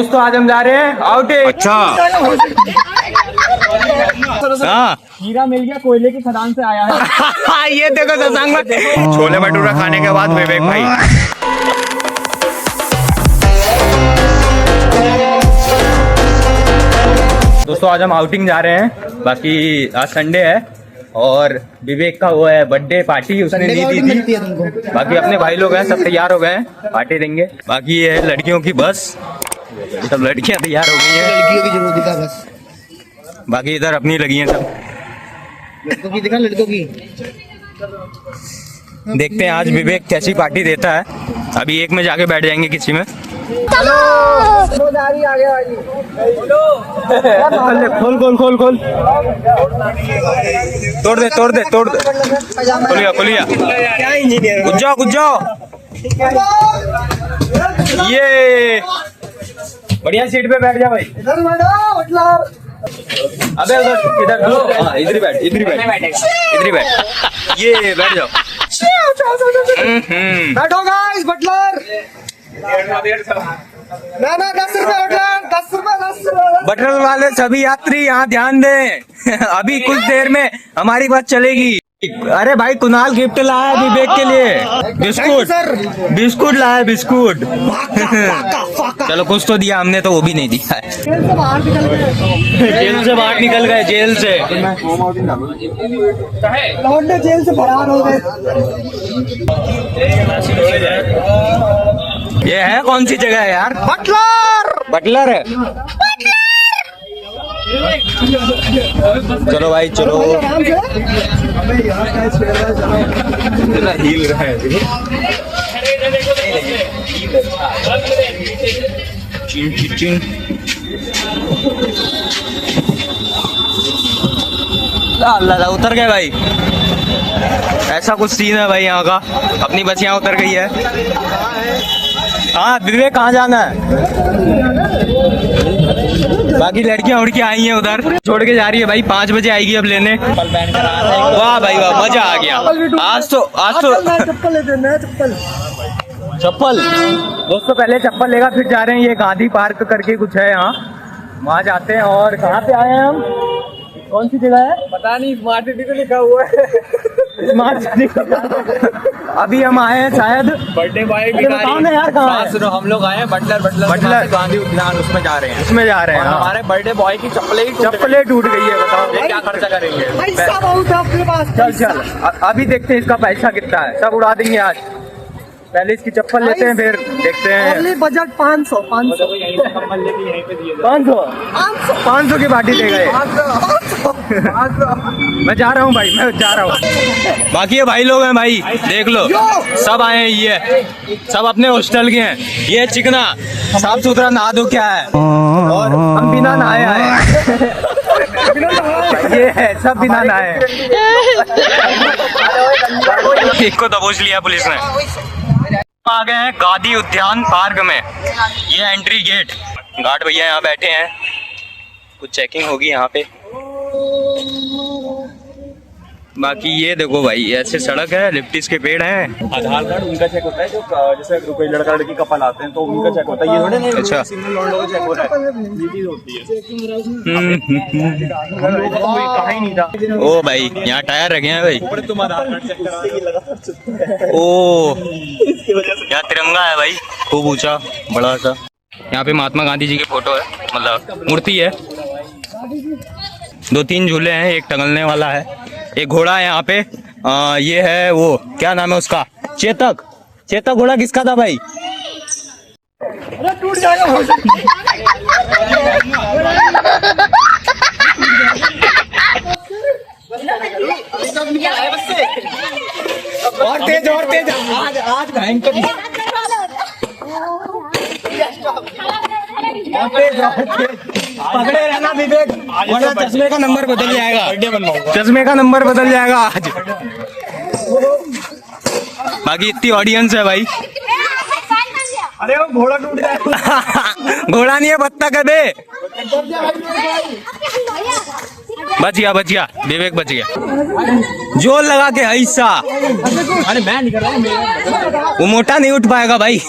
दोस्तों आज हम जा रहे हैं आउटिंग। अच्छा हाँ हीरा मिल गया, कोयले की खदान से आया है। ये देखो सत्संग में छोले भटूरा खाने के बाद विवेक भाई दोस्तों आज हम आउटिंग जा रहे हैं। बाकी आज संडे है और विवेक का वो है बर्थडे पार्टी, उसने नहीं दी थी। बाकी अपने भाई लोग हैं, सब तैयार हो गए हैं, पार्टी देंगे। बाकी ये है लड़कियों की बस, सब लड़कियां तैयार हो गई हैं। लड़कियों की जरूरत था बस, बाकी इधर अपनी लगी हैं सब। लड़कों की दिखा, लड़कों की। देखते हैं आज विवेक कैसी पार्टी देता है। अभी एक में जाके बैठ जाएंगे किसी में। खोल खोल खोल खोल, तोड़ दे तोड़ दे तोड़ दे, खोलिया खोलिया, कुछ जाओ कुछ जाओ। ये बढ़िया सीट पे बैठ जा भाई। अबे इधर इधर ही बैठ, इधर ही बैठ, इधर ही बैठ। ये बैठ जाओ। बैठो गाइस, बटलर। ना 10 रुपए बटलर, 10 रुपए। बटरल वाले सभी यात्री यहाँ ध्यान दें। अभी कुछ देर में हमारी बात चलेगी। अरे भाई कुणाल गिफ्ट लाया है विवेक के लिए, बिस्कुट बिस्कुट लाया बिस्कुट। चलो कुछ तो दिया हमने, तो वो भी नहीं दिया है। जेल से बाहर निकल गए, जेल से। लौंडे जेल से फरार हो गए। ये है कौन सी जगह है यार? बटलर बटलर है। चलो भाई चलो। हिल रहा है। अल्लाह उतर गए भाई। ऐसा कुछ सीन है भाई यहाँ का। अपनी बस यहाँ उतर गई है। हाँ विवेक कहाँ जाना है? बाकी लड़कियां उड़कियां आई हैं उधर, छोड़ के जा रही है भाई। 5 बजे आएगी अब लेने। वाह भाई वाह, मजा आ गया आज तो। चप्पल ले देना, चप्पल दोस्तों पहले चप्पल लेगा फिर जा रहे हैं। ये गांधी पार्क करके कुछ है यहाँ, वहाँ जाते हैं। और कहाँ पे आए हैं हम? कौन सी जगह है पता नहीं, स्मार्ट सिटी तो लिखा हुआ है। Smart city. अभी हम आए हैं शायद बर्थडे बॉय है यार। कहाँ है? हम लोग आए हैं बटलर गांधी उद्यान, उसमें जा रहे हैं। उसमें जा रहे हैं। हमारे बर्थडे बॉय की चप्पलें टूट गई है। बताओ ये क्या खर्चा करेंगे? पैसा बहुत है आपके पास। चल चल अभी देखते हैं इसका पैसा कितना है। सब उड़ा देंगे आज। पहले इसकी चप्पल लेते हैं फिर देखते हैं। ओनली बजट 500 की पार्टी दे गए। मैं जा रहा हूँ भाई, मैं जा रहा हूँ। बाकी ये भाई लोग हैं भाई, देख लो सब आए हैं। ये सब अपने हॉस्टल के हैं। ये चिकना साफ सुथरा नहा धो क्या है, और हम बिना नहाए आए। ये है सब बिना नहाए। एक को दबोच लिया पुलिस ने। आ गए हैं गांधी उद्यान पार्क में। ये एंट्री गेट, गार्ड भैया यहाँ बैठे हैं, कुछ चेकिंग होगी यहाँ पे। बाकी ये देखो भाई, ऐसे सड़क है, लिप्टिस के पेड़ हैं। आधार कार्ड उनका चेक होता है, जो जैसे कोई लड़का लड़की कपल आते हैं तो उनका चेक होता है। ये थोड़े नहीं, अच्छा सिंगल लौंडों का चेक हो रहा है, ये चीज होती है। हम लोगों का कोई कहा ही नहीं था। ओ भाई यहाँ टायर रखे हैं भाई। तुम आधार कार्ड चेक करा। ओ यहाँ तिरंगा है भाई, खूब ऊंचा बड़ा सा। यहाँ पे महात्मा गांधी जी की फोटो है, मतलब मूर्ति है। 2-3 झूले हैं, एक टंगलने वाला है, एक घोड़ा है यहाँ पे। ये है वो, क्या नाम है उसका? चेतक। चेतक घोड़ा किसका था भाई? अरे टूट जाएगा। और तेज और तेज। आज भयंकर। पकड़े रहना विवेक, वरना चश्मे का नंबर बदल जाएगा। चश्मे का नंबर बदल जाएगा आज। बाकी इतनी ऑडियंस है भाई। अरे वो घोड़ा टूट जाएगा। घोड़ा नहीं है, बत्ता कदे। बच गया विवेक, बच गया। जोर लगा के ऐसा। अरे मैं निकल रहा हूँ, वो मोटा नहीं उठ पाएगा भाई।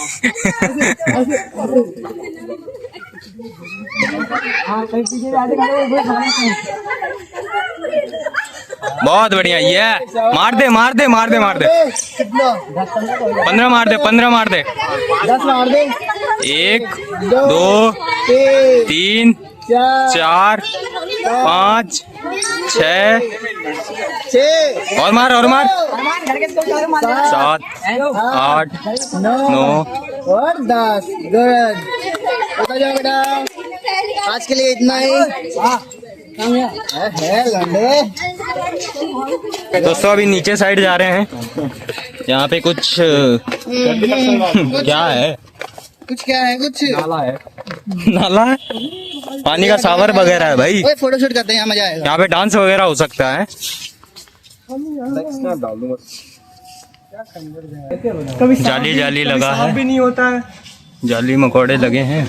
बहुत बढ़िया, ये मार दे मार दे मार दे मार दे। 15 मार दे, 15 मार दे। 10 मार दे। 1 2 3 4 5 6 और मार 7 8 9 और 10। गुड, होता जाओ बेटा, आज के लिए इतना ही। है लंडे। दोस्तों अभी नीचे साइड जा रहे हैं, यहाँ पे कुछ क्या है, कुछ क्या है, कुछ नाला है, पानी का सावर वगैरह है भाई। ओए फोटोशूट करते हैं, यहाँ मजा आएगा। यहाँ पे डांस वगैरह हो सकता है। जाली जाली लगा है, भी नहीं होता है। जाली मकोड़े लगे हैं।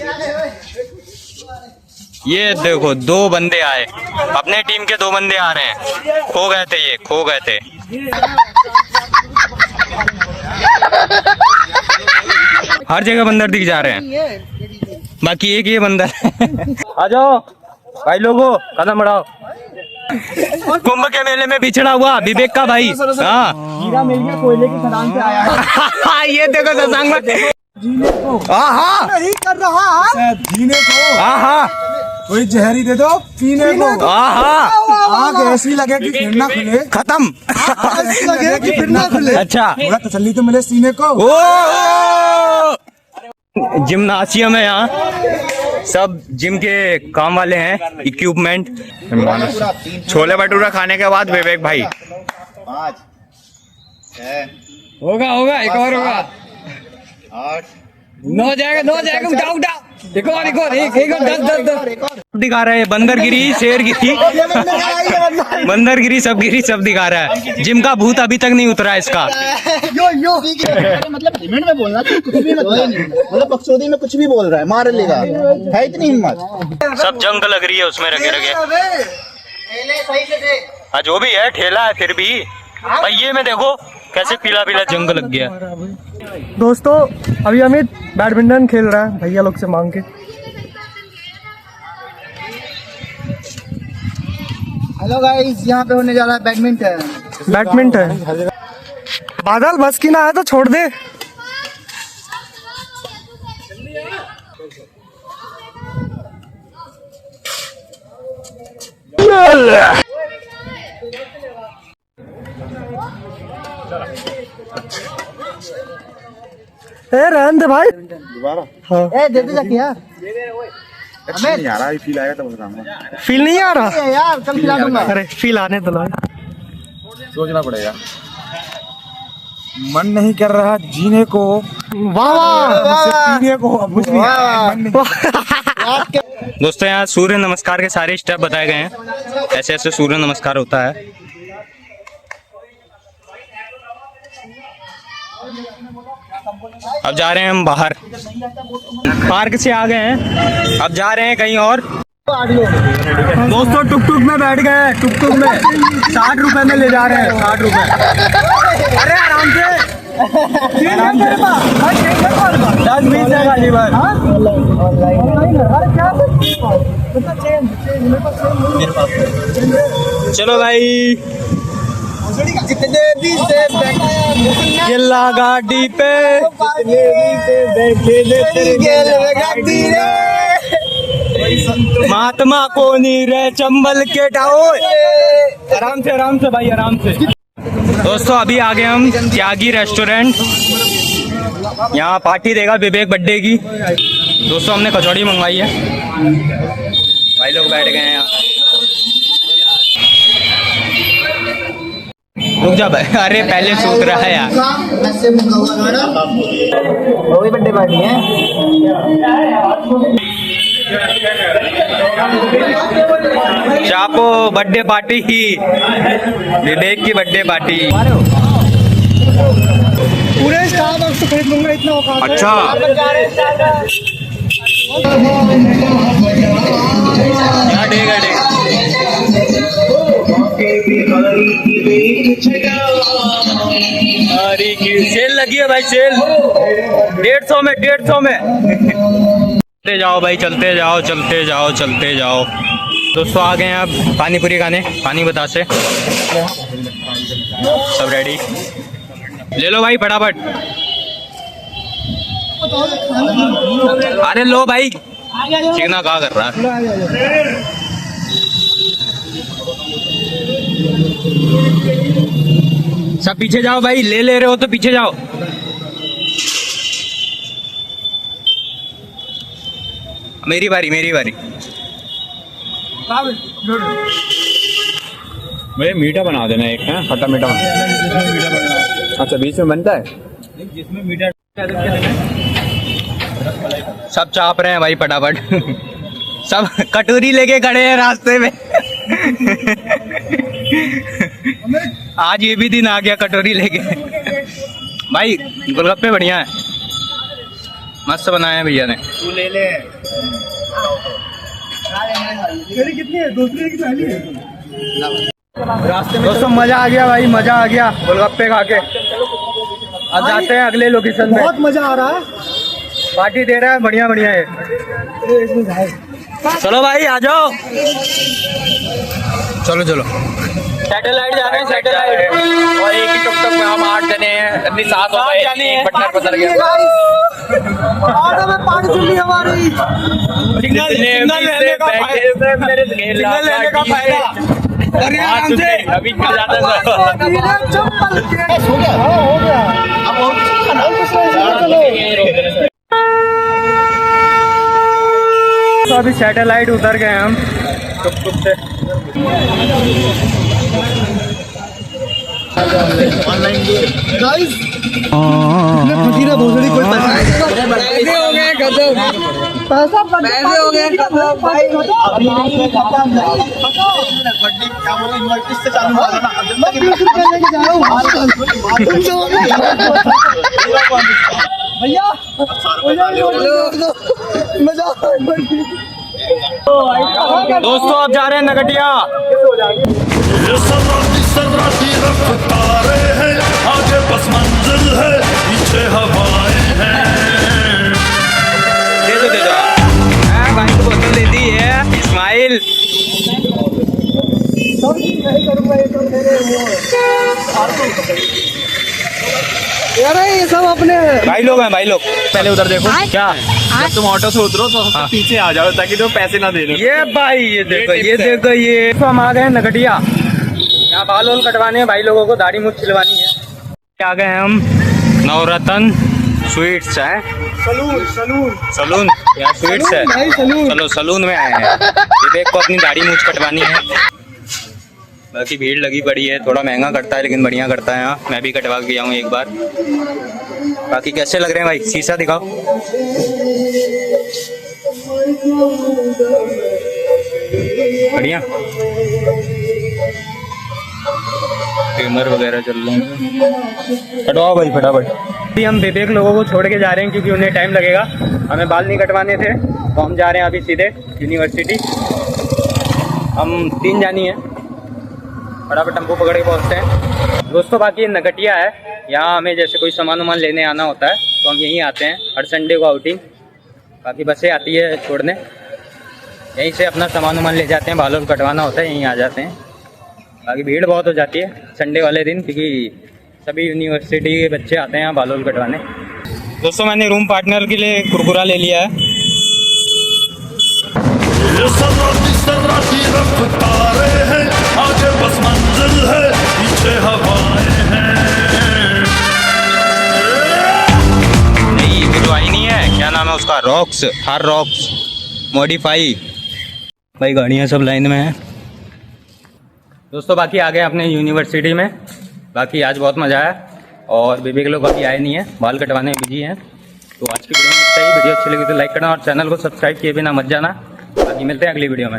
ये देखो 2 बंदे आए, अपने टीम के 2 बंदे आ रहे हैं। खो गए थे, ये खो गए थे। हर जगह बंदर दिख जा रहे हैं, बाकी एक ये बंदर आ जाओ भाई लोगों, कदम बढ़ाओ। कुंभ के मेले में बिछड़ा हुआ विवेक का भाई। हाँ हीरा मिल गया, कोयले की खदान से आया है। ये देखो सत्संग में। हाँ नहीं कर रहा है। जीने को हाँ कोई जहरी दे दो पीने को। हाँ आग ऐसी लगे कि फिर ना खुले, खत्म। ऐसी लगे कि फिर ना खुले। अच्छा थोड़ा तसल्ली तो मिले सीने को। ओ जिम्नासियम है यहाँ, सब जिम के काम वाले हैं, इक्विपमेंट। छोले भटूरा खाने के बाद विवेक भाई होगा होगा, एक और होगा। 9 जाएगा उठाओ उठाओ। एक और 10 दिखा रहा है। बंदर गिरी, शेर गिरी, बंदर गिरी, सब दिखा रहा है। जिम का भूत अभी तक नहीं उतरा इसका। यो मतलब लिमिट में बोलना, कुछ भी मतलब बकचोदी में कुछ भी बोल रहा है, मार लेगा, है इतनी हिम्मत। सब जंग लग रही है उसमें रगे हाँ जो भी है, ठेला है फिर भी। पहिए में देखो कैसे पीला पीला जंग लग गया। दोस्तों अभी अमित बैडमिंटन खेल रहा है भैया लोग से मांग के। हेलो गाइस, यहाँ पे होने जा रहा है बैडमिंटन। बादल बस की ना है तो छोड़ दे। रहने दे भाई, दोबारा। हाँ दे दे जाके यार, नहीं आ रहा, फील आएगा तब बताऊंगा। फील नहीं आ रहा यार, कल खिला दूंगा। अरे फील आने दो, सोचना पड़ेगा। मन नहीं कर रहा जीने को, वाह वाह, पीने को कुछ नहीं, मन नहीं। दोस्तों यहाँ सूर्य नमस्कार के सारे स्टेप बताए गए हैं, ऐसे ऐसे सूर्य नमस्कार होता है। अब जा रहे हैं हम बाहर, पार्क से आ गए हैं, अब जा रहे हैं कहीं और। दोस्तों टुक टुक में बैठ गए, टुक टुक में 60 रुपए में ले जा रहे हैं, 60 रुपए। अरे आराम से 10-20 है खाली बार। चलो भाई, गिल्ला गाड़ी पे महात्मा को नी रे चंबल के टाओ। आराम से भाई, आराम से। दोस्तों अभी आ गए हम त्यागी रेस्टोरेंट, यहाँ पार्टी देगा विवेक बर्थडे की। दोस्तों हमने कचौड़ी मंगवाई है, भाई लोग बैठ गए हैं यहाँ। रुक जा भाई, अरे पहले सूत रहा है यार। बर्थडे पार्टी है। चापो बर्थडे पार्टी ही, विवेक की बर्थडे पार्टी। पूरे स्टारबक्स से खरीद लूंगा, इतना औकात है। अच्छा यहाँ देगा सेल लगी है भाई, सेल 150 में 150 में। चलते जाओ भाई, चलते जाओ चलते जाओ चलते जाओ। दोस्तों आ गए हैं अब पानी पूरी खाने, पानी बता से सब रेडी, ले लो भाई फटाफट। अरे लो भाई, चिकना कहाँ कर रहा है। सब पीछे जाओ भाई, ले रहे हो तो पीछे जाओ। मेरी बारी मेरी बारी। मुझे मीठा बना देना एक, है खट्टा मीठा बना। अच्छा बीच में बनता है, जिसमें मीठा सब चाप रहे हैं भाई फटाफट। सब कटोरी लेके खड़े हैं रास्ते में। आज ये भी दिन आ गया कटोरी लेके। भाई गोलगप्पे बढ़िया है, मस्त बनाए हैं भैया ने। तू ले ले। कितनी है? दूसरी की पहली है। दोस्तों मजा आ गया भाई, मजा आ गया गोलगप्पे खा के। अब जाते हैं अगले लोकेशन में। बहुत मजा आ रहा है। पार्टी दे रहा है, बढ़िया बढ़िया है। चलो भाई आ जाओ, चलो चलो। सैटेलाइट जा रहे हैं, सैटेलाइट। और एक ही टुक टुक में हम 8 जने हैं, अपनी 7 जाने हैं। पटना पतर गया। ऑटो में पानी चल रही हमारी। सिग्नल लेने का फायदा। और आराम से अभी गिर जाता है। चप्पल हो गया। अब तो अभी सैटेलाइट उतर गए हम टुक टुक से। गाइस फकीरा भोसड़ी कोई पैसा पैसे हो गए खत्म। पैसा पैसे हो गए खत्म भाई। मैं 20 रुपए लेके जा रहा हूँ। भैया दोस्तों अब जा रहे हैं नगटिया। ये सर्राती रफ्तारें हैं, आगे बस मंजिल है, पीछे हवाएं हैं। दे दो भाई को बोतल दे दी है इस्माइल। ये सब अपने भाई लोग हैं भाई लोग। पहले उधर देखो क्या, जब तुम ऑटो से उतरो तो सबसे पीछे आ जाओ ताकि तुम पैसे ना दे दो। ये भाई ये देखो ये देखो ये तो हम आ गए हैं नगटिया। यहाँ बाल वाल कटवाने हैं भाई लोगों को, दाढ़ी मुछ छिलवानी है। आ गए हैं हम नवरत्न स्वीट्स है, सलून यहाँ स्वीट्स है। चलो सलून में आए हैं, विवेक को अपनी दाढ़ी मूछ कटवानी है। बाकी भीड़ लगी पड़ी है, थोड़ा महंगा करता है लेकिन बढ़िया करता है यहाँ। मैं भी कटवा के आऊँ एक बार। बाकी कैसे लग रहे हैं भाई, शीशा दिखाओ। बढ़िया ट्रिमर वगैरह चल रहे हैं, कटवाओ भाई फटाफट। अभी हम विवेक लोगों को छोड़ के जा रहे हैं क्योंकि उन्हें टाइम लगेगा। हमें बाल नहीं कटवाने थे तो हम जा रहे हैं अभी सीधे यूनिवर्सिटी। हम 3 जानी हैं, फटाफट टेम्पो पकड़ के पहुँचते हैं। दोस्तों बाकी नगटिया है, यहाँ हमें जैसे कोई सामान वामान लेने आना होता है तो हम यहीं आते हैं हर संडे को आउटिंग। बाकी बसें आती है छोड़ने, यहीं से अपना सामान वामान ले जाते हैं। बाल वाल कटवाना होता है यहीं आ जाते हैं। बाकी भीड़ बहुत हो जाती है संडे वाले दिन क्योंकि सभी यूनिवर्सिटी के बच्चे आते हैं यहाँ बाल वाल कटवाने। दोस्तों मैंने रूम पार्टनर के लिए कुरकुरा ले लिया है। ये सर्राती रफ्तारें हैं, आगे बस मंजिल है, पीछे हवाएं हैं। नहीं ये तो आई नहीं है, क्या नाम है उसका, रॉक्स, थार रॉक्स मॉडिफाई। भाई गाड़ियाँ सब लाइन में है। दोस्तों बाकी आ गए अपने यूनिवर्सिटी में। बाकी आज बहुत मज़ा आया और विवेक लोग अभी आए नहीं है, बाल कटवाने में बिजी हैं। तो आज की वीडियो में इतना ही। वीडियो अच्छी लगी तो लाइक करना और चैनल को सब्सक्राइब किए बिना मत जाना। बाकी मिलते हैं अगली वीडियो में।